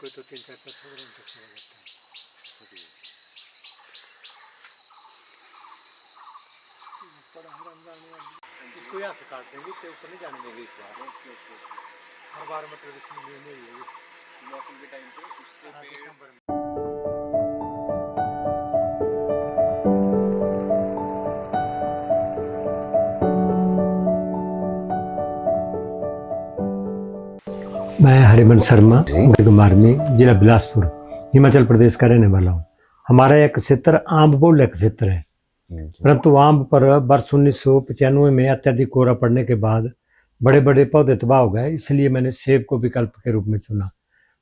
कोई तो 300-400 ग्राम तक चला जाता है। बड़ा हराम जाने वाली इसको यहाँ से काट देंगे तो ऊपर नहीं जाने देंगे इस बार। हर बार मतलब इसमें नहीं होगी मौसम के टाइम पे उससे दिसंबर में। मैं हरिवंश शर्मा कुमारमी जिला बिलासपुर हिमाचल प्रदेश का रहने वाला हूँ। हमारा यह क्षेत्र आम्ब बहुल्य क्षेत्र है, परंतु आम्ब पर वर्ष 1995 में अत्यधिक कोहरा पड़ने के बाद बड़े बड़े पौधे तबाह हो गए, इसलिए मैंने सेब को विकल्प के रूप में चुना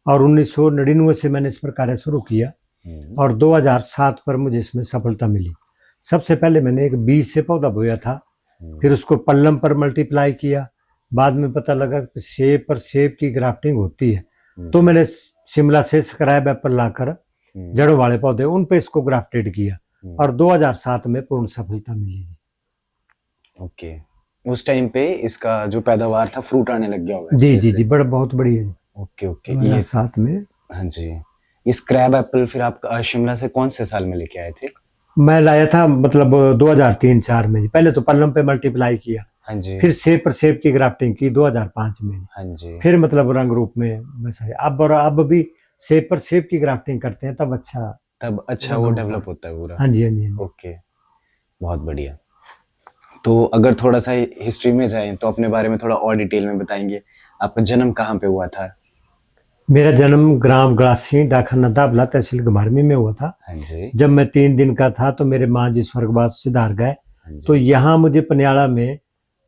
और 1999 से मैंने इस पर कार्य शुरू किया और 2007 पर मुझे इसमें सफलता मिली। सबसे पहले मैंने एक बीज से पौधा बोया था, फिर उसको पल्लम पर मल्टीप्लाई किया। बाद में पता लगा कि सेब पर सेब की ग्राफ्टिंग होती है, तो मैंने शिमला से स्क्रैब एप्पल लाकर जड़ों वाले पौधे उन पे इसको ग्राफ्टेड किया और 2007 में पूर्ण सफलता मिली। ओके, उस टाइम पे इसका जो पैदावार था फ्रूट आने लग गया होगा। जी बड़ा बहुत बढ़िया है। ओके ये साथ में हाँ जी। ये स्क्रैब एप्पल फिर आप शिमला से कौन से साल में लेके आए थे? मैं लाया था मतलब 2003-04 में। पहले तो पल्लम पे मल्टीप्लाई किया, हाँ जी। फिर सेब पर सेब की ग्राफ्टिंग की 2005 में। हाँ जी। फिर मतलब रंग रूप में वैसा है। अब भी सेब पर सेब की ग्राफ्टिंग करते हैं तब अच्छा वो डेवलप होता है पूरा। हाँ जी। ओके, बहुत बढ़िया। तो अगर थोड़ा सा हिस्ट्री में जाएं तो अपने बारे में थोड़ा और डिटेल में बताएंगे। आपका जन्म कहाँ पे हुआ था? मेरा जन्म ग्राम ग्रासी डाखा दाबला तहसील घुमारवी में हुआ था। हाँ जी। जब मैं 3 दिन का था तो मेरे माँ जी स्वर्गवास सिधार गए, तो यहाँ मुझे पनियाला में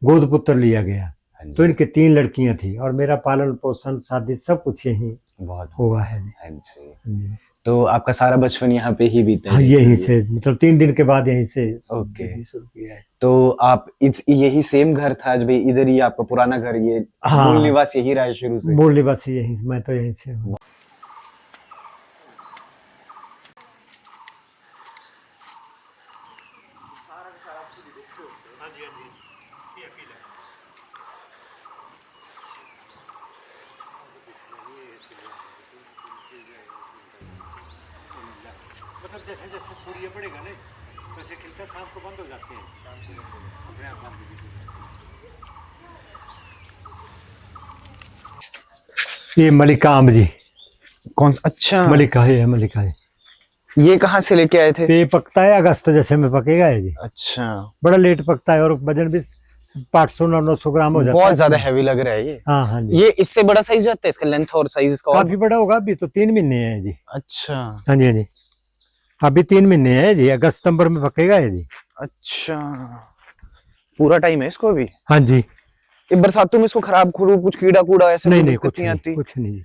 गोद पुत्र लिया गया। तो इनके 3 लड़कियां थी और मेरा पालन पोषण शादी सब कुछ यही बहुत हुआ है। हाँ जी। तो आपका सारा बचपन यहाँ पे ही बीता है? हाँ, यहीं से मतलब 3 दिन के बाद यहीं से शुरू किया है। तो आप यही सेम घर था जब इधर ही आपका पुराना घर, ये मूल निवास यही रहा है शुरू से? मूल निवास यहीं, मैं तो यहीं से हूँ। मतलब जैसे जैसे सूर्य बढ़ेगा ना वैसे खिलता, शाम को बंद हो जाते हैं। अपने आप बंद। ये मलिका आम जी। कौन सा? अच्छा, मलिका है, मलिका है। ये कहाँ से लेके आए थे? ये पकता है अगस्त जैसे में पकेगा है जी। अच्छा, बड़ा लेट पकता है और वजन भी 500-900 ग्राम हो जाता है। बहुत ज्यादा हैवी लग रहा है ये। हाँ जी। ये इससे बड़ा साइज जाता है, इसका लेंथ और साइज इसका काफी बड़ा होगा। अभी तो 3 महीने है जी। अच्छा। हाँ जी। अभी 3 महीने है जी, अगस्त सितंबर में पकेगा है जी। अच्छा, पूरा टाइम है इसको अभी? हाँ जी। ये बरसातों में इसको खराब कुछ कीड़ा कूड़ा ऐसे नहीं कुछ नहीं आती? कुछ नहीं।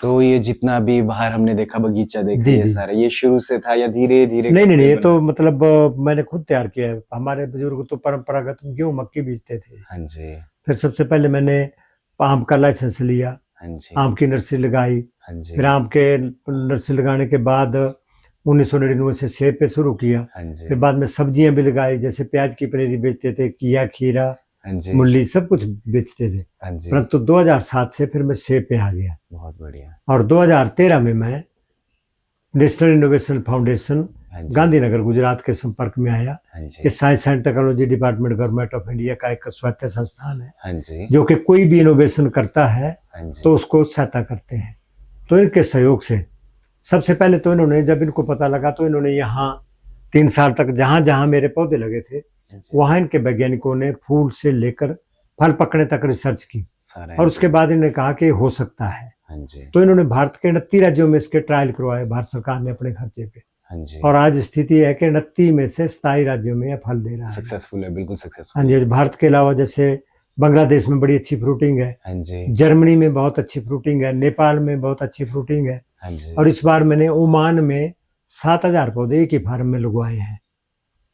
तो ये जितना भी बाहर हमने देखा बगीचा देखा, ये सारा ये शुरू से था या धीरे धीरे? नहीं, ये तो मतलब मैंने खुद तैयार किया है। हमारे बुजुर्ग तो परंपरागत गेहूं मक्की बीजते थे। हाँ जी। फिर सबसे पहले मैंने आम का लाइसेंस लिया। हाँ जी। आम की नर्सरी लगाई। हाँ जी। फिर आम के नर्सरी लगाने के बाद 1999 से सेब पे शुरू किया। हाँ जी। फिर बाद में सब्जियां भी लगाई, जैसे प्याज की पनीरी बेचते थे, किया, खीरा, हाँ जी, मूली सब कुछ बेचते थे। हाँ जी। परंतु 2007 से फिर मैं सेब पे आ गया। बहुत बढ़िया। और 2013 में मैं national innovation foundation Gandhinagar Gujarat के संपर्क में आया। ये science and technology department government of India का एक स्वायत्त संस्थान है, जो कि कोई भी इनोवेशन करता है तो उसको सहायता करते हैं। तो इनके सहयोग से सबसे पहले तो इन्होंने, जब इनको पता लगा तो इन्होंने यहाँ 3 साल तक जहां जहां मेरे पौधे लगे थे वहां इनके वैज्ञानिकों ने फूल से लेकर फल पकने तक रिसर्च की और उसके बाद इन्होंने कहा कि हो सकता है। तो इन्होंने भारत के 29 राज्यों में इसके ट्रायल करवाए, भारत सरकार ने अपने खर्चे पे। और आज स्थिति है कि 29 में से 27 राज्यों में यह फल दे रहा है। सक्सेसफुल है, बिल्कुल सक्सेसफुल। हाँ जी। भारत के अलावा जैसे बांग्लादेश में बड़ी अच्छी फ्रूटिंग है, जर्मनी में बहुत अच्छी फ्रूटिंग है, नेपाल में बहुत अच्छी फ्रूटिंग है। और इस बार मैंने ओमान में 7000 पौधे एक ही फार्म में लगवाए हैं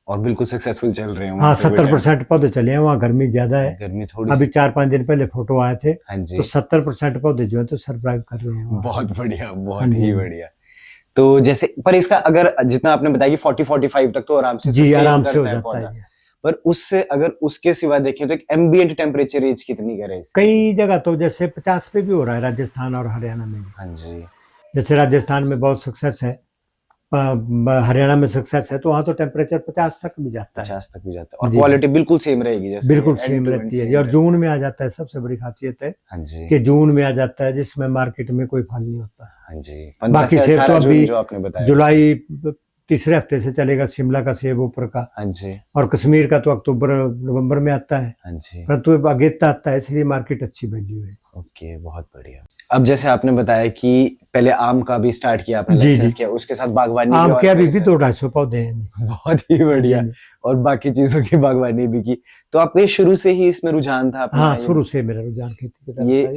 और बिल्कुल सक्सेसफुल चल रहे हैं। हाँ, 70% पौधे चले हैं। वहाँ गर्मी ज्यादा है, गर्मी थोड़ी। अभी 4-5 दिन पहले फोटो आए थे तो 70% पौधे जो है तो सरवाइव कर रहे हैं। बहुत बढ़िया, बहुत ही बढ़िया। तो जैसे पर इसका अगर जितना आपने बताया कि 40-45 तक तो आराम से जी sustain आराम से हो करता है जाता पौधा। है। पर उससे अगर उसके सिवा देखें तो एक एम्बिएंट टेम्परेचर रेंज कितनी का है इसकी? कई जगह तो जैसे 50 पे भी हो रहा है, राजस्थान और हरियाणा में भी। हाँ जी। जैसे राजस्थान में बहुत सक्सेस है, हरियाणा में सक्सेस है, तो वहाँ तो टेम्परेचर 50 तक भी जाता है। 50 तक भी जाता है और जी। क्वालिटी बिल्कुल सेम रहेगी जैसे बिल्कुल end सेम to end रहती है same और रहेगी। जून में आ जाता है। सबसे बड़ी खासियत है हाँ जी। कि जून में आ जाता है, जिसमें मार्केट में कोई फल नहीं होता। हाँ जी 15 बाकी से सेब तो 18 जून अभी जो आपने बताया जुलाई तीसरे हफ्ते से चलेगा, शिमला का सेब ऊपर का, हाँ जी। और कश्मीर का तो अक्टूबर नवंबर में आता है, हाँ जी। परंतु अब अगेता आता है, इसलिए मार्केट अच्छी वैल्यू है। ओके बहुत बढ़िया। अब जैसे आपने बताया कि पहले आम का भी स्टार्ट किया आपने, जी, लाइसेंस जी। किया, उसके साथ बागवानी भी आम और के अभी कई भी सारे- 200-250 पौधे हैं। बहुत ही बढ़िया। जी, जी। और बाकी चीजों की बागवानी भी की। तो आपको ये शुरू से ही इसमें रुझान था अपना? हाँ, ये शुरू से मेरा रुझान खेती की तरफ ये था।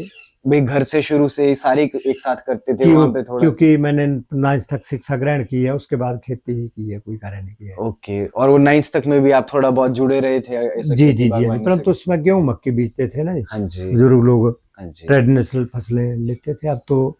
भाई घर से शुरू से ही सारे एक साथ करते थे वहां पे थोड़ा क्योंकि मैंने 9th तक शिक्षा ग्रहण की है, उसके बाद खेती ही की है, कोई कार्य नहीं किया है। ओके। और वो 9th तक में भी आप थोड़ा बहुत जुड़े रहे थे ऐसा जी खेती जी जी, बागवानी परंतु से? उसमें गेहूं मक्की बीजते थे ना जी, हाँ जी। बुजुर्ग लोग हाँ जी। ट्रेडिशनल फसलें लेते थे। अब तो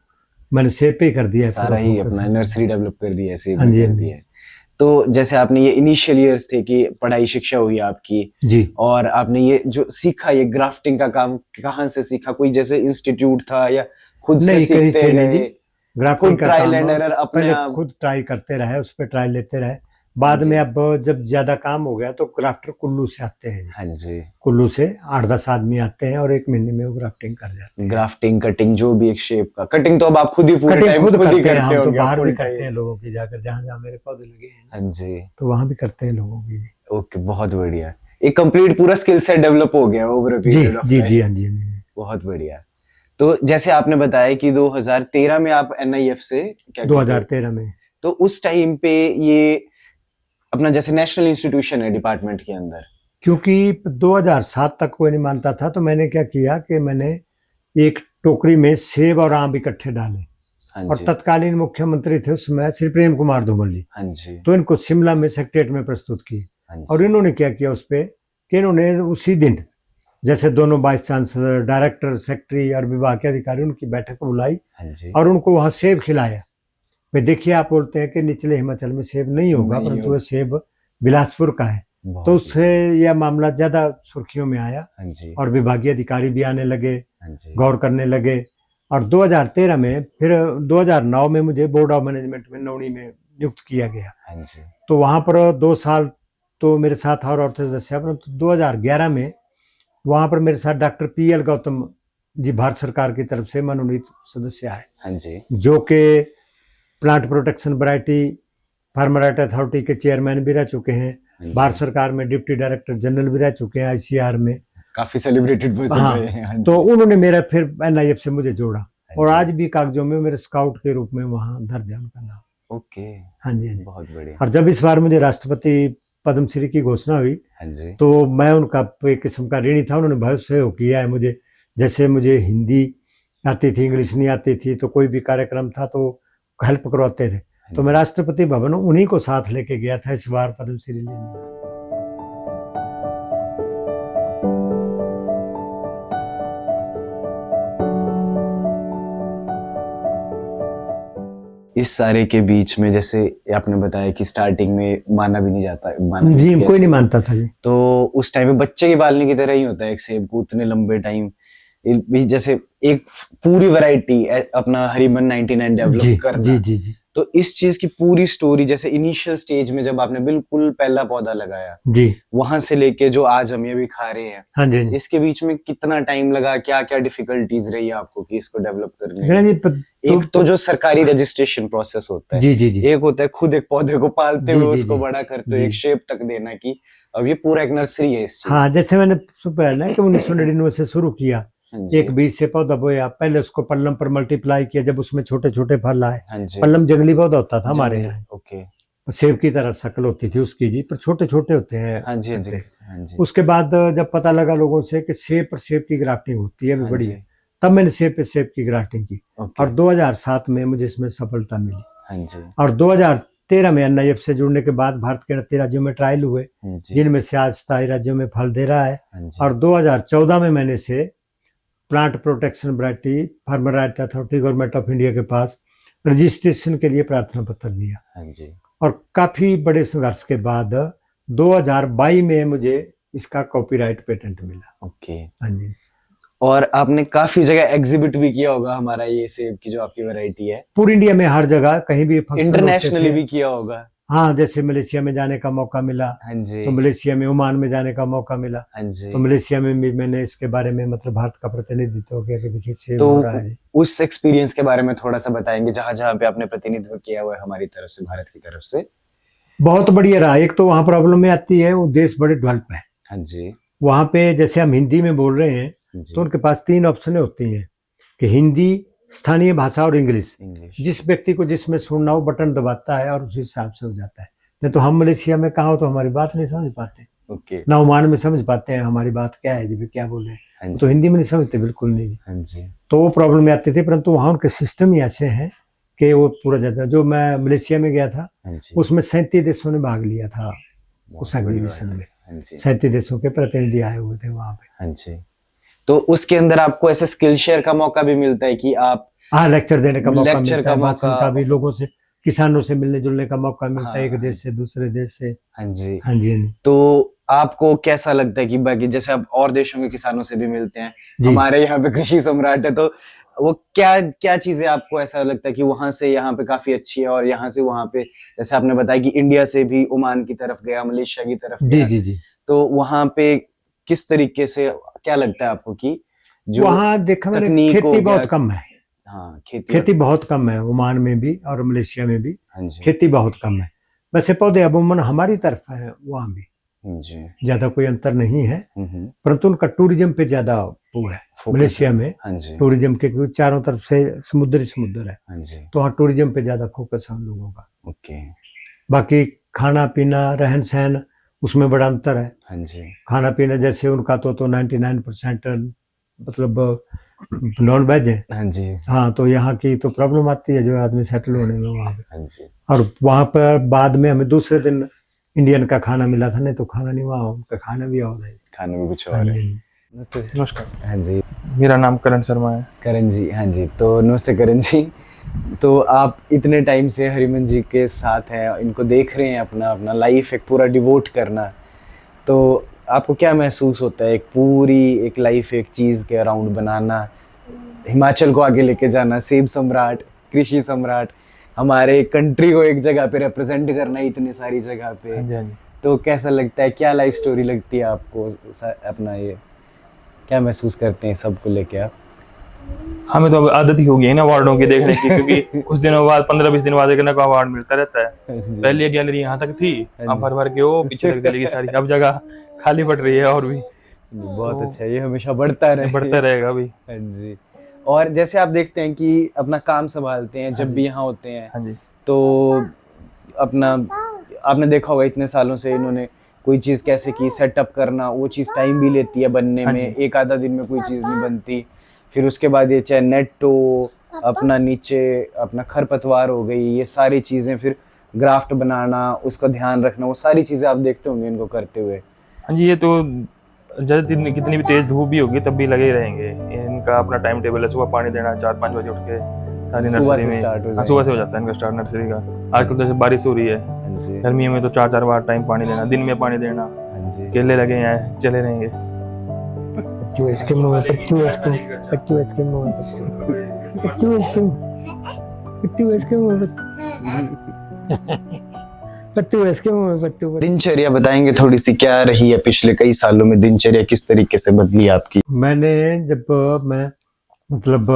मैंने सेब पे ही कर दिया है सारा पूरा ही फोकस। अपना नर्सरी डेवलप कर दिया है, सेब हाँ में जी, कर हाँ जी। दिया है। तो जैसे आपने ये इनिशियल ईयर्स थे कि पढ़ाई शिक्षा हुई आपकी, जी और आपने ये जो सीखा ये ग्राफ्टिंग का काम कहाँ से सीखा? कोई जैसे इंस्टीट्यूट था या खुद से नहीं, कहीं सीखते से नहीं गए? जी। ग्राफ्टिंग खुद का ट्रायल काम एंड एरर अपने पहले आप? खुद ट्राई करते रहे, उस पर ट्राई लेते रहे। बाद में अब जब ज्यादा काम हो गया तो ग्राफ्टर कुल्लू से आते हैं जी। हाँ जी। कुल्लू से 8-10 आदमी आते हैं और 1 महीने में वो ग्राफ्टिंग कर जाते हैं। ग्राफ्टिंग कटिंग जो भी एक शेप का कटिंग तो अब आप खुद ही पूरे कटिंग टाइम खुद खुद ही करते हैं करते हम, तो होंगे बाहर भी full करते time। हैं लोगों की जाकर, जहाँ जहाँ मेरे पौधे लगे हैं हाँ जी। तो वहां भी करते हैं लोगों की। ओके बहुत बढ़िया। एक कंप्लीट पूरा स्किल सेट डेवलप हो गया ओवर अ जी पीरियड ऑफ जी टाइम। जी, हाँ जी, हाँ जी। बहुत बढ़िया। तो जैसे आपने बताया कि 2013 में आप एनआईएफ से क्या कहते हैं? 2013 में। तो उस टाइम पे ये अपना जैसे नेशनल इंस्टीट्यूशन है डिपार्टमेंट के अंदर। क्योंकि 2007 तक कोई नहीं मानता था, तो मैंने क्या किया कि मैंने एक टोकरी में सेब और आम इकट्ठे डाले, हाँ और जी। तत्कालीन मुख्यमंत्री थे उसमें श्री प्रेम कुमार धूमल जी, हाँ जी। तो इनको शिमला में सेक्रेटरीट में प्रस्तुत की। हाँ जी। और इन्होंने क्या किया उस पे कि इन्होंने उसी दिन जैसे दोनों वाइस चांसलर, डायरेक्टर, सेक्रेटरी और विभाग के अधिकारी, उनकी बैठक बुलाई हाँ जी। और उनको वहां सेब खिलाया। भाई देखिए, आप बोलते हैं कि निचले हिमाचल में सेब नहीं होगा, नहीं परंतु होगा। वह सेब बिलासपुर का है, बहुत तो ही- उससे यह मामला ज्यादा सुर्खियों में आया हाँ जी। और विभागीय अधिकारी भी आने लगे, हाँ जी। गौर करने लगे। और 2013 में, फिर 2009 में मुझे बोर्ड ऑफ मैनेजमेंट में नौणी में नियुक्त किया गया। हाँ जी। तो वहां पर 2 साल तो मेरे साथ और थे सदस्य, परंतु 2011 में वहां पर मेरे साथ डॉक्टर PL गौतम जी भारत सरकार की तरफ से मनोनीत सदस्य आए, हाँ जी। जो कि plant protection variety farmer right authority के चेयरमैन भी रह चुके हैं, हाँ जी। भारत सरकार में डिप्टी डायरेक्टर जनरल भी रह चुके हैं ICR में। काफी सेलिब्रेटेड पर्सन हाँ, रहे हैं। हाँ जी। तो उन्होंने मेरा फिर NIF से मुझे जोड़ा, और जी। आज भी कागजों में मेरे स्काउट के रूप में वहाँ दर्ज है उनका नाम। ओके। हाँ जी, हाँ जी। बहुत बढ़िया। और जब इस बार मुझे राष्ट्रपति पद्मश्री की घोषणा हुई, हाँ जी। तो मैं उनका एक किस्म का ऋणी था। उन्होंने बहुत सहयोग किया है मुझे। जैसे मुझे हिंदी आती थी, इंग्लिश नहीं आती थी, तो कोई भी कार्यक्रम था तो हेल्प करवाते थे। तो मैं राष्ट्रपति भवन उन्हीं को साथ लेके गया था इस बार पद्मश्री लेने। इस सारे के बीच में जैसे आपने बताया कि स्टार्टिंग में माना भी नहीं जाता, माना जी, कैसे? कोई नहीं मानता था जी। तो उस टाइम में बच्चे के पालने की तरह ही होता है एक सेब को उतने लंबे टाइम भी, जैसे एक पूरी वैरायटी अपना हरिमन 99 जी डेवलप करना। जी जी जी तो इस चीज की पूरी स्टोरी, जैसे इनिशियल स्टेज में जब आपने बिल्कुल पहला पौधा लगाया, जी। वहां से लेके जो आज हम ये भी खा रहे हैं, हाँ जी, हाँ जी। इसके बीच में कितना टाइम लगा? क्या क्या डिफिकल्टीज रही आपको कि इसको डेवलप करने हाँ में? जी, एक तो जो सरकारी रजिस्ट्रेशन प्रोसेस होता है, जी जी जी एक होता है खुद एक पौधे को पालते जी, हुए जी, उसको जी, बड़ा करते हुए जी। एक शेप तक देना की। अब ये पूरा एक नर्सरी है इस चीज हाँ, की। जैसे मैंने सुबह ना कि 1999 से शुरू किया, हाँ जी। एक बीज से पौधा बोया, पहले उसको पल्लम पर मल्टीप्लाई किया, जब उसमें छोटे छोटे फल आए। हाँ जी। पल्लम जंगली पौधा होता था हमारे जंगली, यहाँ, ओके। सेब की तरह शक्ल होती थी उसकी जी, पर छोटे छोटे होते हैं। हाँ जी। हाँ जी। पत्ते। हाँ जी। उसके बाद जब पता लगा लोगों से कि सेब पर सेब की ग्राफ्टिंग होती है, हाँ बड़ी जी। है, तब मैंने सेब पे सेब की ग्राफ्टिंग की, ओके। और 2007 में मुझे इसमें सफलता मिली। हाँ जी। और 2013 में NIF से जुड़ने के बाद भारत के 38 राज्यों में ट्रायल हुए, हाँ जी। जिनमें से आज 27 राज्यों में फल दे रहा है। हाँ जी। और 2014 में मैंने से plant protection variety farmer right authority government of India के पास रजिस्ट्रेशन के लिए प्रार्थना पत्र दिया, हाँ जी। और काफी बड़े संघर्ष के बाद 2022 में मुझे इसका कॉपीराइट पेटेंट मिला। ओके। हाँ जी। और आपने काफी जगह एग्जिबिट भी किया होगा हमारा ये सेब की जो आपकी वैरायटी है, पूरी इंडिया में हर जगह कहीं भी फंक्शन होते इंटरनेशनली थे। भी किया होगा। हाँ, जैसे मलेशिया में जाने का मौका मिला, हाँ जी, तो मलेशिया में, ओमान में जाने का मौका मिला, हाँ जी। तो मलेशिया में भी मैंने इसके बारे में मतलब भारत का प्रतिनिधित्व किया कि देखिए सेब तो हो रहा है। उस एक्सपीरियंस के बारे में थोड़ा सा बताएंगे जहां जहां पे आपने प्रतिनिधित्व किया हुआ है हमारी तरफ से, भारत की तरफ से। बहुत बढ़िया रहा। एक तो वहाँ प्रॉब्लम में आती है, वो देश बड़े डेवलप है। हाँ जी, वहाँ पे जैसे हम हिंदी में बोल रहे हैं जी। तो उनके पास 3 ऑप्शन होती हैं कि हिंदी, स्थानीय भाषा और इंग्लिश। इंग्लिश। जिस व्यक्ति को जिसमें सुनना हो बटन दबाता है और उसी हिसाब से हो जाता है। नहीं तो हम मलेशिया में कहा हो तो हमारी बात नहीं समझ पाते, ओके। ना ओमान में समझ पाते हैं हमारी बात क्या है, जब क्या बोल रहे हैं। हाँ तो जी, हिंदी में नहीं समझते, बिल्कुल नहीं। हाँ जी, तो वो प्रॉब्लम में आती थी, परंतु वहाँ उनके सिस्टम ही ऐसे हैं कि वो पूरा जाता है। जो मैं मलेशिया में गया था हाँ जी। उसमें 37 देशों ने भाग लिया था बहुत उस बड़ी एग्जीबिशन बात है। में। हाँ जी, 37 देशों के प्रतिनिधि आए हुए थे वहाँ पे। हाँ जी। तो उसके अंदर आपको ऐसे स्किल शेयर का मौका भी मिलता है कि आप हाँ, लेक्चर देने का मौका लेक्चर मिलता का है, भाषण मौका। का भी, लोगों से, किसानों से मिलने जुलने का मौका मिलता है, हाँ, एक देश से दूसरे देश से। हाँ जी। हाँ जी, हाँ जी। तो आपको कैसा लगता है कि बाकी जैसे आप और देशों के किसानों से भी मिलते हैं, जी। हमारे यहाँ पे कृषि सम्राट है, तो वो क्या क्या चीजें आपको ऐसा लगता है कि वहां से यहाँ पे काफी अच्छी है और यहाँ से वहां पे, जैसे आपने बताया कि इंडिया से भी ओमान की तरफ गया, मलेशिया की तरफ जी गया, जी जी। तो वहां पे किस तरीके से क्या लगता है आपको कि जो वहाँ देखा मैंने, तकनीक हो खेती गया। बहुत कम है। हाँ, खेती खेती बहुत कम है ओमान में भी और मलेशिया में भी। हाँ जी, खेती बहुत कम है। वैसे पौधे अमूमन हमारी तरफ है, वहाँ भी हाँ जी। ज्यादा कोई अंतर नहीं है, हम्म, परंतु उनका टूरिज्म पे ज्यादा वो है। फोकस मलेशिया है। में हाँ जी, टूरिज्म के, क्योंकि चारों तरफ से समुद्र है, हाँ जी। तो वहाँ टूरिज्म पे ज्यादा फोकस है उन लोगों का। ओके। बाकी खाना पीना, रहन सहन, उसमें बड़ा अंतर है। हाँ जी, खाना पीना जैसे उनका तो 99% मतलब नॉन वेज है। हाँ जी, हाँ, तो यहाँ की तो प्रॉब्लम आती है जो आदमी सेटल होने में वहाँ पे। हाँ जी। और वहाँ पर बाद में हमें दूसरे दिन इंडियन का खाना मिला था, नहीं तो खाना नहीं, वहाँ उनका खाना भी और है। खाने में कुछ हाँ और है। जी। नमस्ते। नमस्कार, हाँ जी, मेरा नाम करण शर्मा है। करण जी। हाँ जी, तो नमस्ते करण जी। तो आप इतने टाइम से हरिमन जी के साथ हैं, इनको देख रहे हैं, अपना अपना लाइफ एक पूरा डिवोट करना, तो आपको क्या महसूस होता है, एक पूरी एक लाइफ एक चीज़ के अराउंड बनाना, हिमाचल को आगे लेके जाना, सेब सम्राट, कृषि सम्राट, हमारे कंट्री को एक जगह पे रिप्रेजेंट करना इतनी सारी जगह पे, हाँ जी, हाँ जी। तो कैसा लगता है, क्या लाइफ स्टोरी लगती है आपको, अपना ये क्या महसूस करते हैं सबको लेके आप? हमें तो अब आदत ही हो गई है ना अवार्डों की देखने की, क्योंकि कुछ दिनों बाद 15-20 दिन बाद एक ना अवार्ड मिलता रहता है। पहले गैलरी यहाँ तक थी, अब भर भर के वो पीछे तक चलेगी सारी, अब जगह खाली पड़ रही है और भी। बहुत तो अच्छा, ये हमेशा बढ़ता रहे। बढ़ता रहेगा अभी। हाँ जी। और जैसे आप देखते हैं कि अपना काम संभालते हैं जब भी यहाँ होते हैं, हाँ जी, तो अपना आपने देखा होगा इतने सालों से इन्होंने कोई चीज़ कैसे की, सेटअप करना, वो चीज़ टाइम भी लेती है बनने हाँ में, जी। एक आधा दिन में कोई चीज़ नहीं बनती। फिर उसके बाद ये चाहे नेट हो, अपना नीचे अपना खरपतवार हो गई, ये सारी चीज़ें, फिर ग्राफ्ट बनाना, उसका ध्यान रखना, वो सारी चीज़ें आप देखते होंगे इनको करते हुए। हाँ जी। ये तो जैसे कितनी भी तेज धूप भी होगी तब भी लगे ही रहेंगे। इनका अपना टाइम टेबल है, सुबह पानी देना 4-5 बजे उठ के सारी सुबह नर्सरी से में। start हो हाँ, जाएगा। सुबह से हो जाता है इनका स्टार्ट नर्सरी का। आजकल जैसे बारिश हो रही है, हाँ जी, गर्मियों में तो 4-4 बार टाइम पानी देना, दिन में पानी देना, हाँ जी। केले लगे हैं, चले रहेंगे। पट्टू इसके मुंह में, पट्टू इसके मुंह में, पट्टू इसके मुंह में, पट्टू इसके मुंह में, पट्टू इसके मुंह में, पट्टू। दिनचर्या बताएंगे थोड़ी सी, क्या रही है पिछले कई सालों में, दिनचर्या किस तरीके से बदली आपकी? मैंने जब मैं मतलब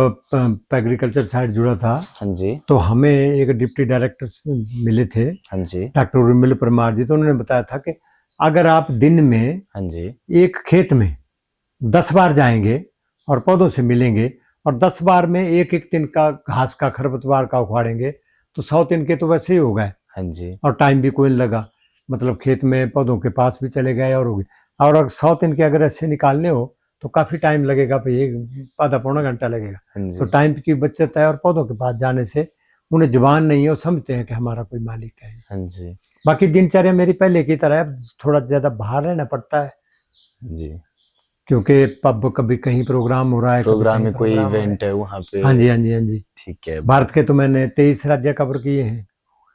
एग्रीकल्चर साइड जुड़ा था, हाँ जी, तो हमें एक डिप्टी डायरेक्टर मिले थे, हाँ जी, डॉक्टर उर्मिल परमार जी। तो उन्होंने बताया था कि अगर आप दिन में हाँ जी, एक खेत में 10 बार जाएंगे और पौधों से मिलेंगे और 10 बार में एक एक दिन का घास का, खरपतवार का उखाड़ेंगे, तो 100 दिन के तो वैसे ही हो गए हाँ जी, और टाइम भी कोई नहीं लगा। मतलब खेत में पौधों के पास भी चले गए और हो गए। और अगर 100 दिन के अगर ऐसे निकालने हो तो काफ़ी टाइम लगेगा, भाई एक आधा पौना घंटा लगेगा। हाँ तो जी, टाइम की बचत है और पौधों के पास जाने से उन्हें जुबान नहीं है, वो समझते हैं कि हमारा कोई मालिक है। हाँ जी, बाकी दिनचर्या मेरी पहले की तरह है, थोड़ा ज़्यादा बाहर रहना पड़ता है। जी। क्योंकि पब कभी कहीं प्रोग्राम हो रहा है, कभी प्रोग्राम कहीं में कोई प्रोग्राम हो रहा इवेंट है वहाँ पे? हाँ जी, हाँ जी, हाँ जी। ठीक है। भारत के तो मैंने 23 राज्य कवर किए हैं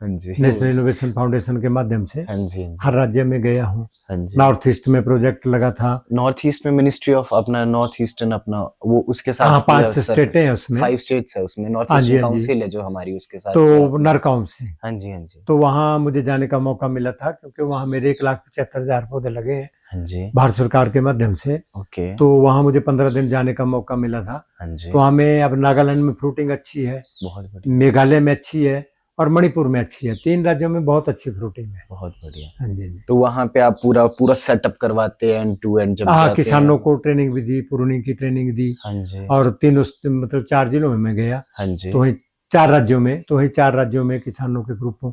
हाँ जी, नेशनल इनोवेशन फाउंडेशन के माध्यम से। हाँ जी, हाँ हर जी, राज्य में गया हूँ। हाँ जी। नॉर्थ ईस्ट में प्रोजेक्ट लगा था। नॉर्थ ईस्ट में मिनिस्ट्री ऑफ अपना नॉर्थ ईस्टर्न अपना वो उसके साथ हाँ, पूरा 5 स्टेटें हैं उसमें। 5 स्टेट्स है उसमें, नॉर्थ हाँ जी, ईस्टर्न हाँ जी। काउंसिल है जो हमारी, उसके साथ तो पूरा- नरकाउंड से, हाँ जी, हाँ जी, तो वहाँ मुझे जाने का मौका मिला था, क्योंकि वहाँ मेरे 1,75,000 पौधे लगे हैं हाँ जी। भारत सरकार के माध्यम से। ओके। तो वहाँ मुझे 15 दिन जाने का मौका मिला था। हाँ जी, तो हमें अब नागालैंड में फ्रूटिंग अच्छी है, बहुत बढ़िया, मेघालय में अच्छी है और मणिपुर में अच्छी है। 3 राज्यों में बहुत अच्छी फ्रूटिंग है। बहुत बढ़िया। हाँ जी, हाँ जी। तो वहाँ पे आप पूरा पूरा सेटअप करवाते हैं एंड टू एंड जब हाँ, जाते किसानों हैं? को ट्रेनिंग भी दी, प्रूनिंग की ट्रेनिंग दी। हाँ जी, और 3 मतलब 4 जिलों में मैं गया। हाँ जी। तो वहीं 4 राज्यों में किसानों के ग्रुपों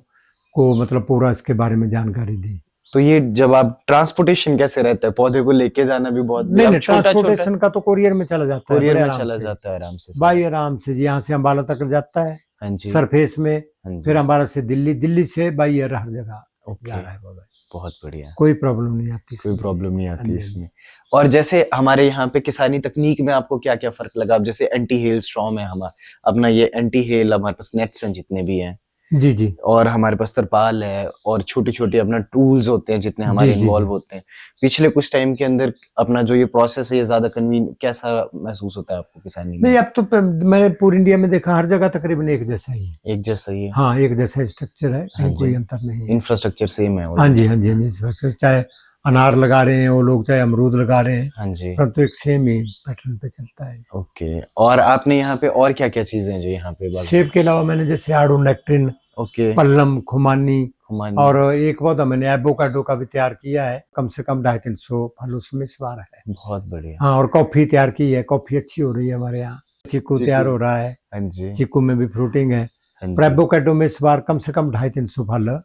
को मतलब पूरा इसके बारे में जानकारी दी। तो ये जब आप ट्रांसपोर्टेशन कैसे रहता है, पौधे को लेके जाना भी बहुत नहीं अब नहीं, छोटा छोटा ट्रांसपोर्टेशन का तो कोरियर में चला जाता है, कोरियर बड़े में आराम चला से। जाता है आराम से सारा। बाई आराम से जी, यहाँ से अम्बाला तक जाता है हाँ जी, सरफेस में, हाँ जी। फिर अम्बाला से दिल्ली, दिल्ली से बाई एयर हर जगह ओके, जा रहा है मोबाइल। बहुत बढ़िया, कोई प्रॉब्लम नहीं आती कोई इसमें। प्रॉब्लम नहीं हाँ आती जी, इसमें। और जैसे हमारे यहाँ पे किसानी तकनीक में आपको क्या क्या फर्क लगा? अब जैसे एंटी हेल स्टॉर्म है हमारा, अपना ये एंटी हेल, हमारे पास नेट्स हैं जितने भी हैं, जी जी और हमारे पास तरपाल है, और छोटे छोटे अपना टूल्स होते हैं जितने हमारे जी, जी, इन्वॉल्व जी। होते हैं। पिछले कुछ टाइम के अंदर अपना जो ये प्रोसेस है ये ज्यादा कैसा महसूस होता है आपको किसानी में? नहीं, अब तो मैंने पूरी इंडिया में देखा, हर जगह तकरीबन एक जैसा ही है। एक जैसा ही है? हाँ, एक जैसा स्ट्रक्चर है, हाँ कहीं जी। कोई अंतर नहीं है। इंफ्रास्ट्रक्चर सेम है हाँ जी, हाँ जी, हाँ जी, स्ट्रक्चर चाहे अनार लगा रहे हैं वो लोग, चाहे अमरूद लगा रहे हैं, हाँ जी, परंतु एक सेम ही पैटर्न पे चलता है। ओके। और आपने यहाँ पे और क्या क्या चीजें हैं जो यहाँ पे बागान? सेब के अलावा मैंने जैसे आड़ू, नेक्ट्रिन, ओके, पल्लम, खुमानी, खुमानी। और एक पौधा मैंने एवोकाडो का भी तैयार किया है। कम से कम 250-300 फल उसमें इस बार है। बहुत बढ़िया। हाँ, और कॉफी तैयार की है, कॉफी अच्छी हो रही है हमारे यहाँ। चीकू तैयार हो रहा है, हाँ जी, चीकू में भी फ्रूटिंग है। हाँ पर जी। एवोकाडो में इस बार कम से कम 250-300 फल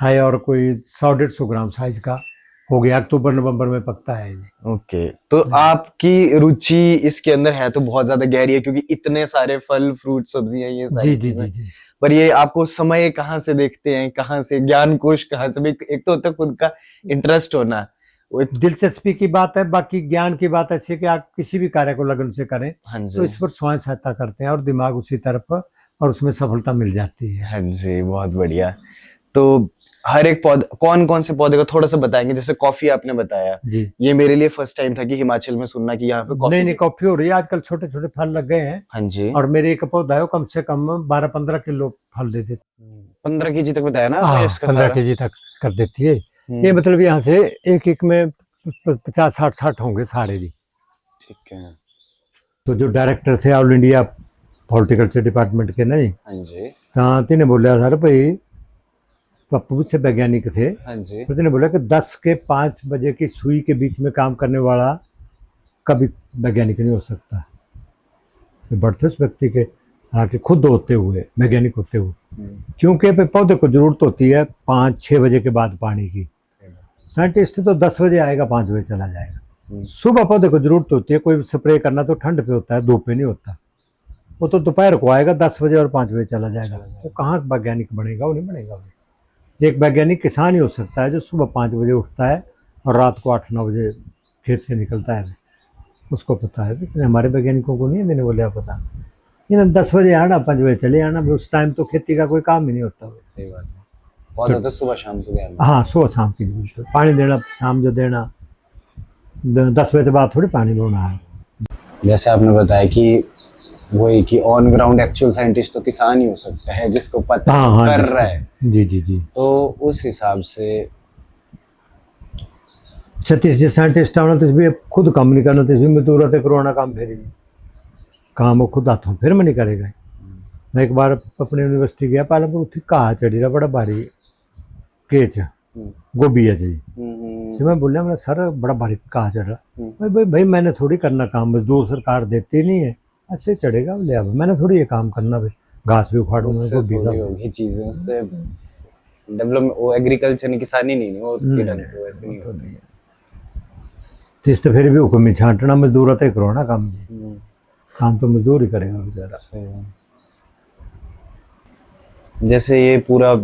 है, और कोई 100-150 ग्राम साइज का हो गया। अक्टूबर नवंबर में पकता है ये। ओके, तो आपकी रुचि इसके अंदर है तो बहुत ज्यादा गहरी है, क्योंकि इतने सारे फल, फ्रूट, सब्जियां, ये जी सारी जी चीजें। जी जी। पर ये आपको समय कहाँ से देखते हैं, कहाँ से ज्ञान कोश, कहाँ से? एक तो होता है खुद का इंटरेस्ट होना, वो एक- दिलचस्पी की बात है, बाकी ज्ञान की बात अच्छी है कि आप किसी भी कार्य को लगन से करें हाँ तो जी, इस पर स्वयं सहायता करते हैं और दिमाग उसी तरफ, और उसमें सफलता मिल जाती है। हाँ जी, बहुत बढ़िया। तो हर एक पौधा, कौन कौन से पौधे का थोड़ा सा बताएंगे? जैसे कॉफी आपने बताया, जी। ये मेरे लिए फर्स्ट टाइम था कि हिमाचल में सुनना कि यहाँ पे नहीं कॉफी। नहीं, कॉफी हो रही है आजकल, छोटे छोटे फल लग गए हैं। हाँ जी, और मेरे एक पौधा है वो कम से कम 12-15 किलो फल दे देती 15 केजी तक बताया ना है। आपने हाँ, इसका 15 सारा? केजी तक कर देती है। हम्म, ये मतलब यहाँ से एक एक में 50-60 होंगे सारे जी। ठीक है। तो जो डायरेक्टर थे ऑल इंडिया हॉर्टिकल्चर डिपार्टमेंट के, नहीं हाँ जी, तो तिन्हें बोला सर भाई, पप्पू से वैज्ञानिक थे, हाँ जी, तो तिन्हें बोला कि 10 के 5 बजे की सुई के बीच में काम करने वाला कभी वैज्ञानिक नहीं हो सकता। तो बढ़ते उस व्यक्ति के, हालांकि खुद होते हुए, वैज्ञानिक होते हुए, क्योंकि पौधे को जरूरत होती है 5-6 बजे के बाद पानी की। साइंटिस्ट तो 10 बजे आएगा, 5 बजे चला जाएगा। सुबह पौधे को जरूरत होती है, कोई स्प्रे करना तो ठंड पे होता है, धूप पे नहीं होता। वो तो दोपहर को आएगा, 10 बजे और 5 बजे चला जाएगा। वो कहाँ वैज्ञानिक बनेगा? वो नहीं बनेगा। वो एक वैज्ञानिक किसान ही हो सकता है जो सुबह 5 बजे उठता है और रात को 8-9 बजे खेत से निकलता है। उसको पता है, लेकिन हमारे वैज्ञानिकों को नहीं है। मैंने बोला पता, ये 10 बजे आना, 5 बजे चले आना, उस टाइम तो खेती का कोई काम ही नहीं होता। सही बात है। पौधा तो सुबह शाम को ध्यान। हाँ, सुबह शाम की जरूरत है, पानी देना शाम जो देना, 10 बजे के बाद थोड़ी पानी देना है। जैसे आपने बताया कि वही कि ऑन ग्राउंड एक्चुअल साइंटिस्ट तो किसान ही हो सकता है जिसको पता हाँ, कर जिसको- रहा है। जी जी जी। तो उस हिसाब से छत्तीस जी साइंटिस्ट आना तो भी खुद काम नहीं करना, तो भी मजदूर रहते कोरोना काम फिर काम वो खुद हाथों फिर में नहीं करेगा। मैं एक बार अपने यूनिवर्सिटी गया, पालमपुर उठी कहा चढ़ी रहा बड़ा भारी केच गोभी है जी। से मैं बोलिया, मेरा सर बड़ा भारी कहा चढ़ रहा। भाई मैंने थोड़ी करना काम, मजदूर सरकार देती नहीं है, अच्छे चढ़ेगा ले। अब मैंने थोड़ी ये काम करना, भाई घास भी उखाड़ूंगा, उससे गोभी का। थोड़ी होगी चीजें, उससे डेवलपमेंट, वो एग्रीकल्चर नहीं, किसानी नहीं, वो के ढंग से वैसे नहीं होती। तो इस तो फिर भी हुक्म छांटना, मजदूर आते करोना काम जी। काम तो मजदूर ही करेगा बेचारा। सही है। जैसे ये पूरा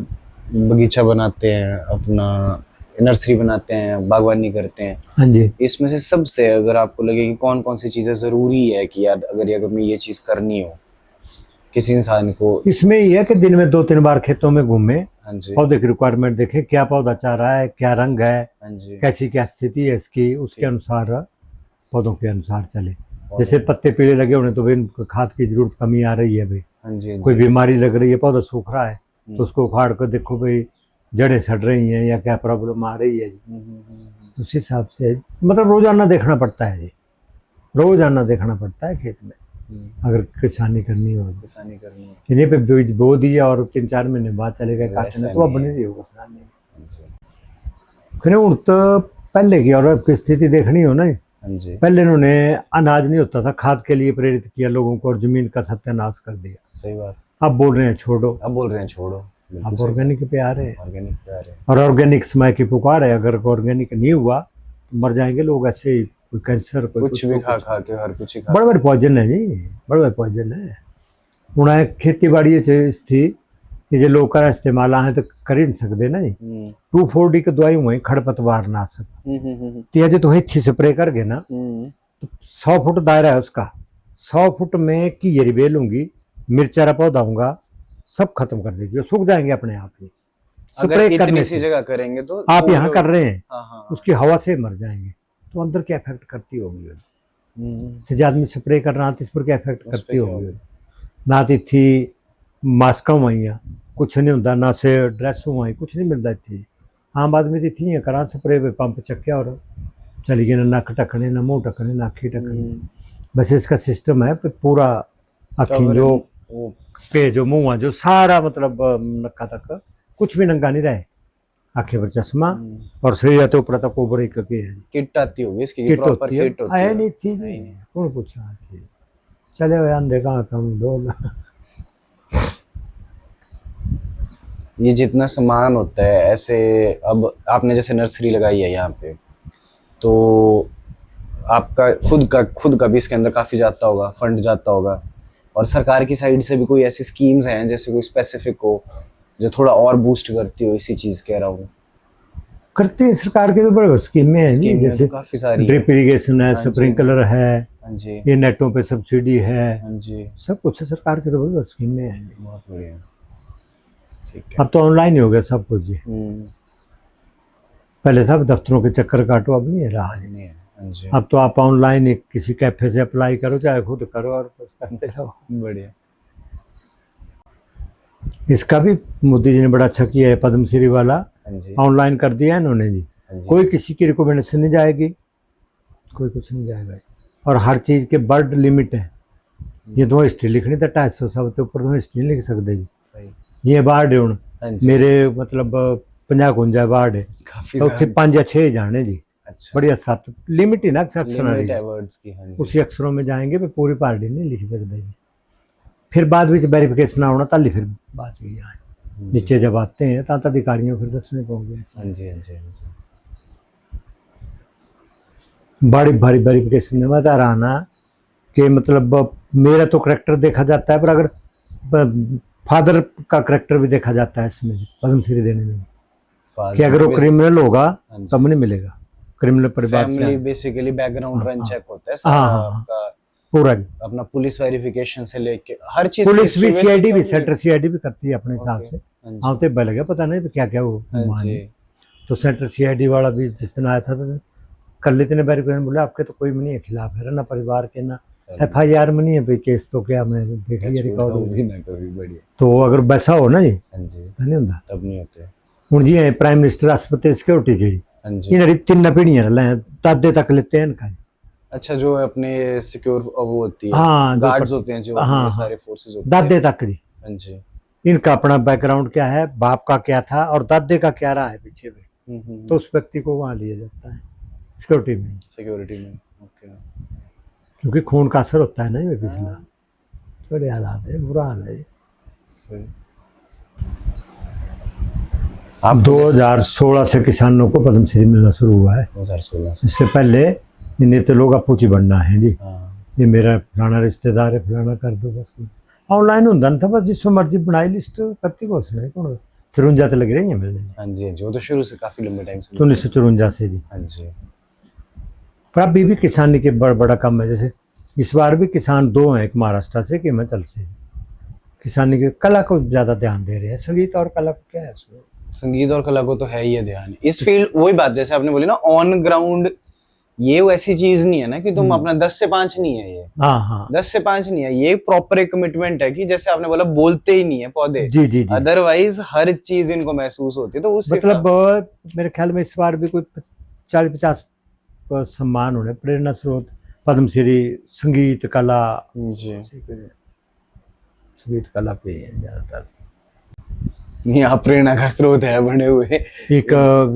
बगीचा बनाते हैं अपना, नर्सरी बनाते हैं, बागवानी करते हैं, हाँ जी। इसमें से सबसे अगर आपको लगे कि कौन कौन सी चीजें जरूरी है कि यार अगर मैं ये चीज करनी हो किसी इंसान को? इसमें ये है कि दिन में 2-3 बार खेतों में घूमे, हाँ जी, पौधे की रिक्वायरमेंट देखे, क्या पौधा चाह रहा है, क्या रंग है, हाँ जी, कैसी क्या स्थिति है इसकी, उसके अनुसार पौधों के अनुसार चले। जैसे पत्ते पीले लगे होने तो भाई खाद की जरूरत कमी आ रही है भाई, हाँ जी, कोई बीमारी लग रही है, पौधा सूख रहा है तो उसको उखाड़ कर देखो भाई जड़ें सड़ रही हैं या क्या प्रॉब्लम आ रही है जी। उस हिसाब से मतलब रोजाना देखना पड़ता है जी, रोजाना देखना पड़ता है खेत में अगर किसानी करनी हो तो। किसानी करनी है। इन्हीं पे बीज बो दिया और 3-4 महीने बाद चले गए काटने तो अब बने रही होगा किसानी। हाँ जी, फिर हूँ तो पहले की और अब की स्थिति देखनी हो ना, हाँ जी, पहले इन्होंने अनाज नहीं होता था, खाद के लिए प्रेरित किया लोगों को और जमीन का सत्यानाश कर दिया। सही बात। अब बोल रहे हैं छोड़ो, अब बोल रहे हैं छोड़ो, अब ऑर्गेनिक पे आ रहे हैं ऑर्गेनिक पे आ रहे हैं। और ऑर्गेनिक समय की पुकार है। अगर ऑर्गेनिक नहीं हुआ तो मर जाएंगे लोग ऐसे ही, कोई कैंसर कोई कुछ भी खा खा के हर कुछ ही खा। बड़े बड़े पॉइजन है जी, बड़े बड़े पॉइजन है। हूँ खेती बाड़ी थी कि जो लोग का इस्तेमाल है तो कर ही नहीं सकते ना जी। 2,4-D की दवाई हुई खड़पतवार नाशक, तो तुम अच्छी स्प्रे कर गए ना तो 100 फुट दायरा है उसका, 100 फुट में की ये बेल होंगी, मिर्चा पौधा होगा, सब खत्म कर देगी, सूख जाएंगे अपने आप ही। स्प्रे करने से जगह करेंगे तो आप यहाँ कर रहे हैं, हाँ, उसकी हवा से मर जाएंगे तो अंदर क्या इफेक्ट करती होगी। से आदमी स्प्रे कर रहा था इस पर क्या इफेक्ट करती होगी। ना थी मास्क हुई कुछ नहीं होता, ना से ड्रेस हुई कुछ नहीं मिलता थी। आम आदमी तो थी करा स्प्रे पे पंप चक्या और चली गई, ना नक टकने, ना मुँह टकने, ना आखी टकने। बस इसका सिस्टम है पूरा अखी जो पे जो मुँह जो सारा मतलब नक्का तक कुछ भी नंगा नहीं रहे, आंखें पर चश्मा और शरीर तो ऊपर तक ओवर एक के है। किट आती होगी इसकी, किट प्रॉपर होती है, किट होती है। नहीं थी जी, कौन पूछा थी, चले हुए अंधे कहाँ कम दो। ये जितना सामान होता है ऐसे, अब आपने जैसे नर्सरी लगाई है यहाँ पे तो आपका खुद का भी इसके अंदर काफी जाता होगा, फंड जाता होगा, और सरकार की साइड से भी कोई ऐसी स्कीम्स हैं जैसे कोई स्पेसिफिक हो जो थोड़ा और बूस्ट करती हो इसी चीज कह रहा हूँ? करते हैं सरकार के तो बड़े स्कीमें हैं जी, जैसे काफी सारी ड्रिप इरिगेशन है, स्प्रिंकलर है, हाँ जी, ये नेटों पे सब्सिडी है, हाँ जी, सब कुछ है सरकार के तो बड़ी स्कीमें हैं। बहुत बढ़िया, ठीक है। अब तो ऑनलाइन ही हो गया सब कुछ जी, पहले सब दफ्तरों के चक्कर काटो, अब नहीं है रहा जी। नहीं है, हाँ जी, अब तो आप ऑनलाइन किसी कैफे से अप्लाई करो चाहे खुद करो और बस करते रहो। बढ़िया। इसका भी मोदी जी ने बड़ा अच्छा किया है, पद्मश्री वाला हाँ जी, ऑनलाइन कर दिया है इन्होंने जी। हाँ जी, कोई किसी की रिकमेंडेशन नहीं जाएगी, कोई कुछ नहीं जाएगा, और हर चीज़ के वर्ड लिमिट है। ये दो हिस्ट्री लिखनी था 250 शब्द के ऊपर, दो हिस्ट्री नहीं लिख सकते जी। सही, ये बाढ़ है हूँ हाँ जी, मेरे मतलब 50-51 बाढ़ है काफी तो उत्थे 5 या 6 जाने जी, अच्छा, बढ़िया 7 लिमिट ही ना अक्षर लिमिट है वर्ड्स की, हाँ जी, उसी अक्षरों में जाएंगे पे पूरी पार्टी नहीं लिख सकते जी। फिर बाद में वेरिफिकेशन आना ताली फिर बात हुई यहाँ नीचे जब आते हैं तो अधिकारियों फिर दसने पहुंच हाँ जी, हाँ जी, हाँ जी, बड़ी भारी वेरिफिकेशन में बता रहा ना कि मतलब मेरा तो करेक्टर देखा जाता है, पर अगर फादर का करेक्टर भी देखा जाता है इसमें पद्मश्री देने में, कि अगर वो क्रिमिनल होगा तब नहीं मिलेगा, क्रिमिनल परिवार से family basically background run check होता है सारा आपका पूरा अपना पुलिस वेरिफिकेशन से लेके हर चीज। पुलिस भी सीआईडी भी सेंटर सीआईडी भी करती है अपने हिसाब से। हाँ तो लगे पता नहीं क्या क्या वो तो सेंटर सीआईडी वाला भी जिस दिन आया था तो कर लेते वेरिफिकेशन, बोले आपके तो कोई भी नहीं है खिलाफ है ना परिवार के ना FIR में नहीं है भाई केस, तो क्या मैं देख लिया रिकॉर्ड, तो अगर वैसा हो ना जी नहीं होता तब नहीं होते। हूँ जी प्राइम मिनिस्टर अस्पताल सिक्योरिटी जी इन 3 पीढ़ियां दादे तक लेते हैं इनका। अच्छा, जो अपने सिक्योर वो होती है, हाँ गार्ड्स होते हैं जो सारे फोर्सेस होते हैं दादे तक जी। हाँ जी, इनका अपना बैकग्राउंड क्या है, बाप का क्या था और दादे का क्या रहा है पीछे में, तो उस व्यक्ति को वहाँ लिया जाता है सिक्योरिटी में। ओके, क्योंकि खून का असर होता है ना ये पिछला, बड़े हालात है, बुरा हाल है। अब 2016 से किसानों को पद्मश्री मिलना शुरू हुआ है, 2016 से। इससे पहले इन्हें तो लोग अपूची बनना है जी, ये मेरा फलाना रिश्तेदार है फलाना कर दो, बस ऑनलाइन होता था, बस जिसको मर्जी बनाई लिस्ट करती को उसमें कौन 54 तो लग रही है मिलने। हाँ जी, हाँ जी, वो तो शुरू से काफी लंबे टाइम से। तो 1954 से जी। हाँ जी। पर अभी भी किसानी के बड़ा कम है। जैसे इस बार भी किसान 2 हैं, एक महाराष्ट्र से, एक हिमाचल से। किसानी की कला को ज्यादा ध्यान दे रहे हैं। संगीत और कला को क्या है उसमें? संगीत और कला को तो है ही है ध्यान इस फील्ड। वही बात जैसे आपने बोली ना, ऑन ग्राउंड ये वैसी चीज नहीं है ना कि तुम अपना 10 से 5 नहीं है ये। हाँ हाँ 10 से 5 नहीं है ये, प्रॉपर एक कमिटमेंट है कि जैसे आपने बोला बोलते ही नहीं है पौधे, जी जी जी। अदरवाइज हर चीज इनको महसूस होती है। तो उस मतलब मेरे ख्याल में इस बार भी कोई 40-50 सम्मान होने, प्रेरणा स्रोत पद्मश्री संगीत कला, जी संगीत कला पे है ज्यादातर। यहाँ प्रेरणा का स्रोत है बने हुए। एक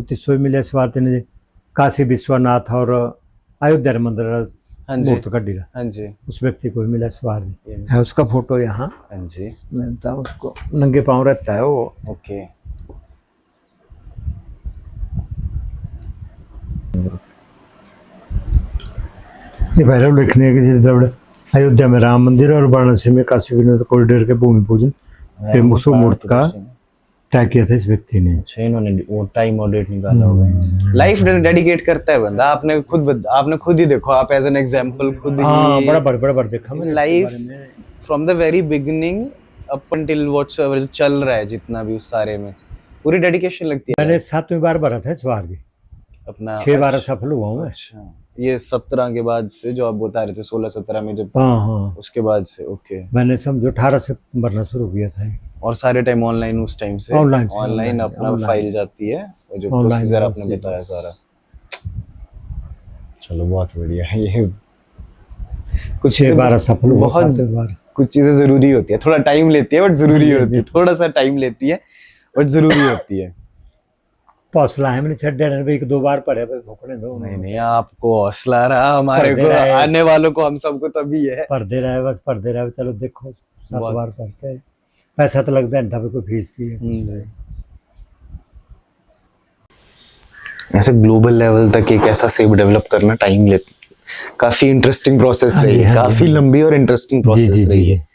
तिस्सोई मिले इस बार तेने काशी विश्वनाथ और अयोध्या मंदिर हाँ जी, मूर्त कड्डी का, हाँ जी, उस व्यक्ति को भी मिला इस बार है। उसका फोटो यहाँ हाँ जी, मिलता है, उसको नंगे पाँव रहता है वो। ओके। ये भैरव लिखने की चीज दौड़ अयोध्या में राम मंदिर और वाराणसी में काशी विश्वनाथ कॉरिडोर के भूमि पूजन फिर मुसो मूर्त का तय किया था इस व्यक्ति ने। अच्छा, इन्होंने वो टाइम और डेट निकाला होगा। लाइफ डेडिकेट करता है बंदा। आपने खुद ही देखो, आप एज एन एग्जांपल खुद हाँ ही बड़ा देखा मैंने life from the very beginning up until whatsoever जो चल रहा है जितना भी, उस सारे में पूरी डेडिकेशन लगती है। मैंने 7वीं बार भरा था इस बार भी, अपना 6 बार सफल हुआ हूँ मैं। अच्छा, ये 17 के बाद से जो आप बता रहे थे, 16-17 में जब, हाँ हाँ उसके बाद से। ओके। मैंने समझो 18 से भरना शुरू किया था। और सारे टाइम ऑनलाइन उस टाइम से? ऑनलाइन अपना फाइल जाती है, जो प्रोसीजर आपने बताया सारा। चलो बहुत बढ़िया है ये। कुछ 6 बार सफल हुआ, बहुत 7 बार। कुछ चीजें जरूरी होती है, थोड़ा टाइम लेती है बट जरूरी होती है, थोड़ा सा टाइम लेती है बट जरूरी होती है। हौसला है मैंने छड्डे भाई 1-2 बार पढ़े भाई भोकने दो। नहीं आपको हौसला रहा, हमारे को आने वालों को, हम सबको तभी है। पढ़ते रहे चलो देखो 7 बार पढ़ते, पैसा तो लगता है तभी कोई फीस थी। ऐसे ग्लोबल लेवल तक एक ऐसा सेब डेवलप करना टाइम लेती, काफी इंटरेस्टिंग प्रोसेस रही है, काफी लंबी और इंटरेस्टिंग प्रोसेस रही है।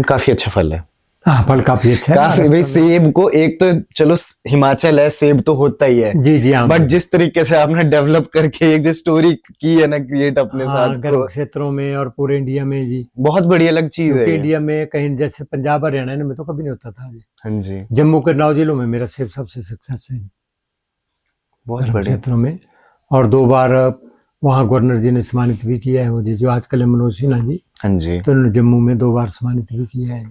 काफी अच्छा फल है। हाँ फल काफी अच्छा है। काफी भाई सेब को, एक तो चलो हिमाचल है, सेब तो होता ही है जी जी, बट जिस तरीके से आपने डेवलप करके एक जो स्टोरी की है ना क्रिएट अपने साथ गर्म क्षेत्रों में और पूरे इंडिया में जी, बहुत बड़ी अलग चीज है। इंडिया में कहीं जैसे पंजाब हरियाणा में तो कभी नहीं होता था। हाँ जी, जम्मू के 9 जिलों में मेरा सेब सबसे सक्सेस है, बहुत बड़े क्षेत्रों में। और 2 बार वहाँ गवर्नर जी ने सम्मानित भी किया है मुझे, जो आजकल है मनोज सिन्हा जी। हाँ जी, तो उन्होंने जम्मू में 2 बार सम्मानित भी किया है।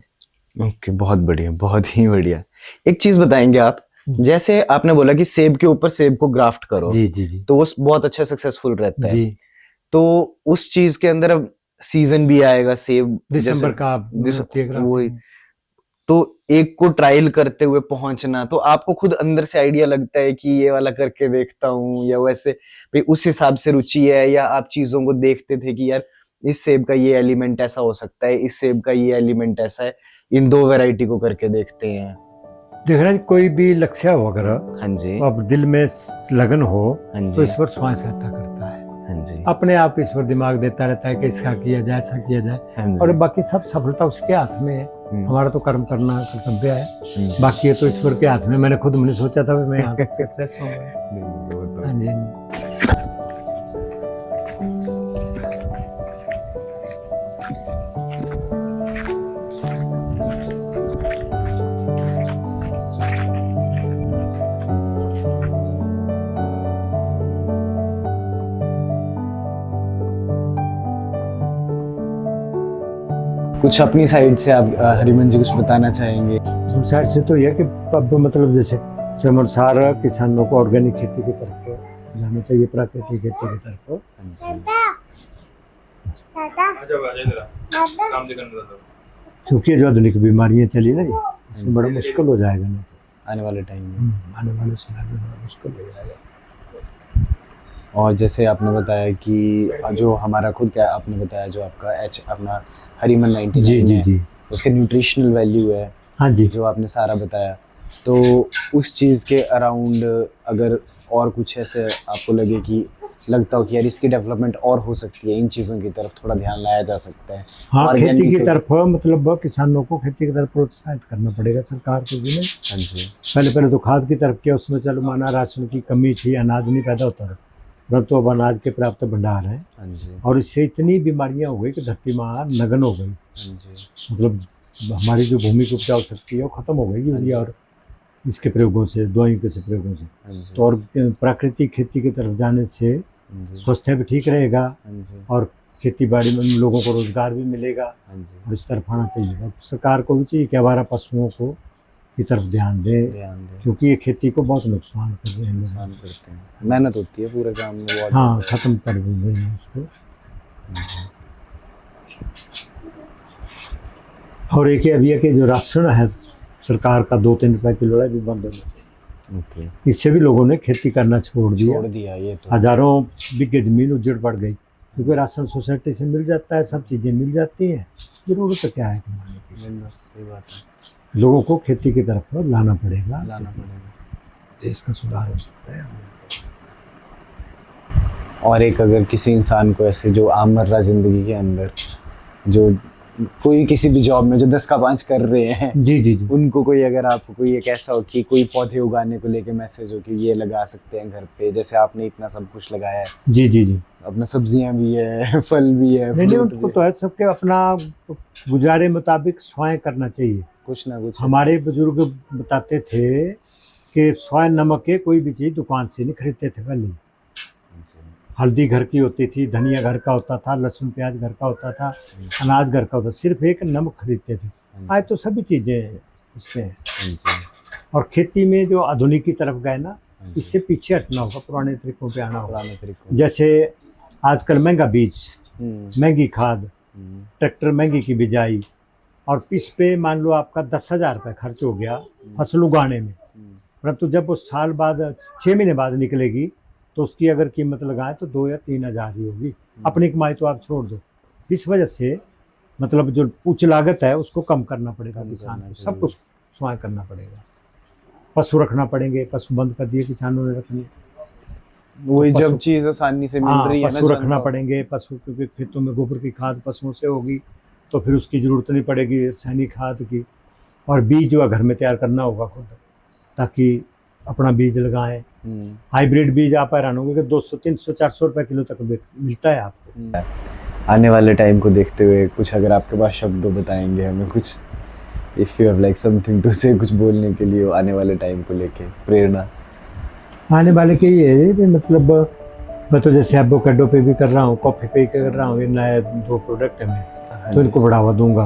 ओके, बहुत बढ़िया, बहुत ही बढ़िया। एक चीज बताएंगे आप, जैसे आपने बोला कि सेब के ऊपर सेब को ग्राफ्ट करो, जी जी जी, तो वो बहुत अच्छा सक्सेसफुल रहता है जी। तो उस चीज के अंदर अब सीजन भी आएगा सेब दिसंबर का, वही तो एक को ट्रायल करते हुए पहुंचना, तो आपको खुद अंदर से आइडिया लगता है कि ये वाला करके देखता हूँ, या वैसे भाई उस हिसाब से रुचि है, या आप चीजों को देखते थे कि यार इस सेब का ये एलिमेंट ऐसा हो सकता है, इस सेब का ये एलिमेंट ऐसा है, इन 2 वैरायटी को करके देखते हैं? देख रहे कोई भी लक्ष्य हो अगर, हाँ जी, अब दिल में लगन हो, हाँ तो जी, ईश्वर स्वयं सहायता करता है। हाँ जी, अपने आप ईश्वर दिमाग देता रहता है कि इसका किया जाए, ऐसा किया जाए, हाँ जी, और बाकी सब सफलता उसके हाथ में है। हमारा तो कर्म करना कर्तव्य है, बाकी ये तो ईश्वर के हाथ में। मैंने खुद मैंने सोचा था मैं यहाँ तक सक्सेस होऊंगा। हाँ जी, कुछ अपनी साइड से आप हरिमन जी कुछ बताना चाहेंगे? हम साइड से तो यह कि अब मतलब जैसे समरसार किसानों को ऑर्गेनिक खेती की तरफ जाना चाहिए, प्राकृतिक खेती की तरफ, क्योंकि जो आधुनिक बीमारियां चली ना, इसमें बड़ा मुश्किल हो जाएगा ना आने वाले टाइम में, आने वाले समय में बड़ा मुश्किल हो जाएगा। और जैसे आपने बताया कि जो हमारा खुद क्या आपने बताया, जो आपका अपना हरिमन 99 जी जी जी, उसके न्यूट्रिशनल वैल्यू है, हाँ जी, जो आपने सारा बताया, तो उस चीज़ के अराउंड अगर और कुछ ऐसे आपको लगे कि लगता हो कि यार इसकी डेवलपमेंट और हो सकती है, इन चीज़ों की तरफ थोड़ा ध्यान लाया जा सकता है? हाँ, खेती Organic की तरफ मतलब किसानों को खेती की तरफ प्रोत्साहित करना पड़ेगा सरकार को भी नहीं। हाँ जी। पहले तो खाद की तरफ किया, उसमें चलो माना राशन की कमी थी, अनाज नहीं पैदा होता था, परंतु अब अनाज के पर्याप्त भंडार है हाँ जी। और इससे इतनी बीमारियां हो गई कि धरती माँ नगन हो गई। हाँ जी। मतलब हमारी जो भूमि की उपजाऊ शक्ति है वो खत्म हो गई यूरिया और इसके प्रयोगों से, दवाइयों के से प्रयोगों से। हाँ जी। तो और प्राकृतिक खेती की तरफ जाने से हाँ जी। स्वास्थ्य भी ठीक रहेगा हाँ जी। और खेती बाड़ी में लोगों को रोजगार भी मिलेगा हाँ जी। और इस तरफ आना चाहिए। अब सरकार को भी चाहिए कि आवारा पशुओं को की तरफ ध्यान दे, ध्यान दें। क्योंकि ये खेती को बहुत नुकसान कर रहे हैं लोग। नुकसान करते हैं, मेहनत होती है पूरे काम में बहुत। हाँ, खत्म कर देंगे उसको। और एक अभी है कि जो राशन है सरकार का 2-3 रुपए किलो है, भी बंद होना चाहिए। ओके। इससे भी लोगों ने खेती करना छोड़ दिया। छोड़ दिया ये तो। हजारों बीघे जमीन उजड़ पड़ गई, क्योंकि राशन सोसाइटी से मिल जाता है, सब चीज़ें मिल जाती हैं, जरूरत तो क्या है कमाने की। सही बात है, लोगों को खेती की तरफ लाना पड़ेगा, लाना पड़ेगा, देश का सुधार हो सकता है। और एक अगर किसी इंसान को ऐसे जो आमर्रा जिंदगी के अंदर जो कोई किसी भी जॉब में जो 10 का 5 कर रहे हैं, जी जी जी। उनको कोई अगर आपको कोई एक ऐसा हो कि कोई पौधे उगाने को लेके मैसेज हो कि ये लगा सकते हैं घर पे, जैसे आपने इतना सब कुछ लगाया है, जी जी जी। अपना सब्जियां भी है, फल भी है, नहीं fruit उनको भी तो है, सबके अपना गुजारे मुताबिक स्वयं करना चाहिए। कुछ ना कुछ। हमारे बुजुर्ग बताते थे कि स्वयं नमक के कोई भी चीज़ दुकान से नहीं खरीदते थे पहले। हल्दी घर की होती थी, धनिया घर का होता था, लहसुन प्याज घर का होता था, अनाज घर का होता था, सिर्फ एक नमक खरीदते थे। आज तो सभी चीज़ें उसमें हैं। और खेती में जो आधुनिक की तरफ गए ना, इससे पीछे हटना होगा, पुराने तरीकों पे आना होगा। पुराने तरीकों। जैसे आजकल महंगा बीज, महंगी खाद, ट्रैक्टर महंगी की बिजाई, और इस पे मान लो आपका 10,000 रुपये खर्च हो गया फसल उगाने में, परंतु जब वो साल बाद 6 महीने बाद निकलेगी तो उसकी अगर कीमत लगाए तो 2 या 3 हज़ार ही होगी। अपनी कमाई तो आप छोड़ दो। इस वजह से मतलब जो उच्च लागत है उसको कम करना पड़ेगा किसान को, सब कुछ स्वयं करना पड़ेगा। पशु रखना पड़ेंगे, पशु बंद कर दिए किसानों ने रखने। वही पशु- जब चीज आसानी से मिल रही है ना, पशु रखना पड़ेंगे, पशु क्योंकि खेतों में गोबर की खाद पशुओं से होगी तो फिर उसकी ज़रूरत नहीं पड़ेगी रासायनिक खाद की। और बीज जो है घर में तैयार करना होगा खुद, ताकि अपना बीज लगाएं। हाइब्रिड बीज आप हैरान होंगे कि 200, 300, 400 रुपये किलो तक मिलता है आपको। आने वाले टाइम को देखते हुए कुछ अगर आपके पास शब्द बताएंगे हमें कुछ, if you have like something to say, कुछ बोलने के लिए आने वाले टाइम को लेके प्रेरणा आने वाले के ये है कि मतलब मैं तो जैसे एवोकाडो पे भी कर रहा हूँ, कॉफ़ी पे कर रहा हूँ, ये नए 2 प्रोडक्ट है मैं, तो इनको बढ़ावा दूंगा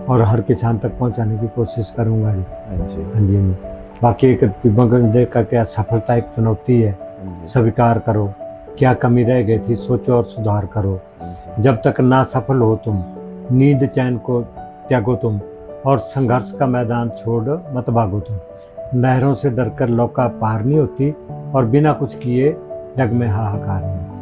और हर किसान तक पहुँचाने की कोशिश करूँगा। हाँ जी। हाँ जी। बाकी एक मगन देख का क्या सफलता एक चुनौती है, स्वीकार करो क्या कमी रह गई थी, सोचो और सुधार करो। जब तक ना सफल हो तुम, नींद चैन को त्यागो तुम, और संघर्ष का मैदान छोड़ मत भागो तुम। लहरों से डरकर नौका पार नहीं होती और बिना कुछ किए जग में हाहाकार नहीं।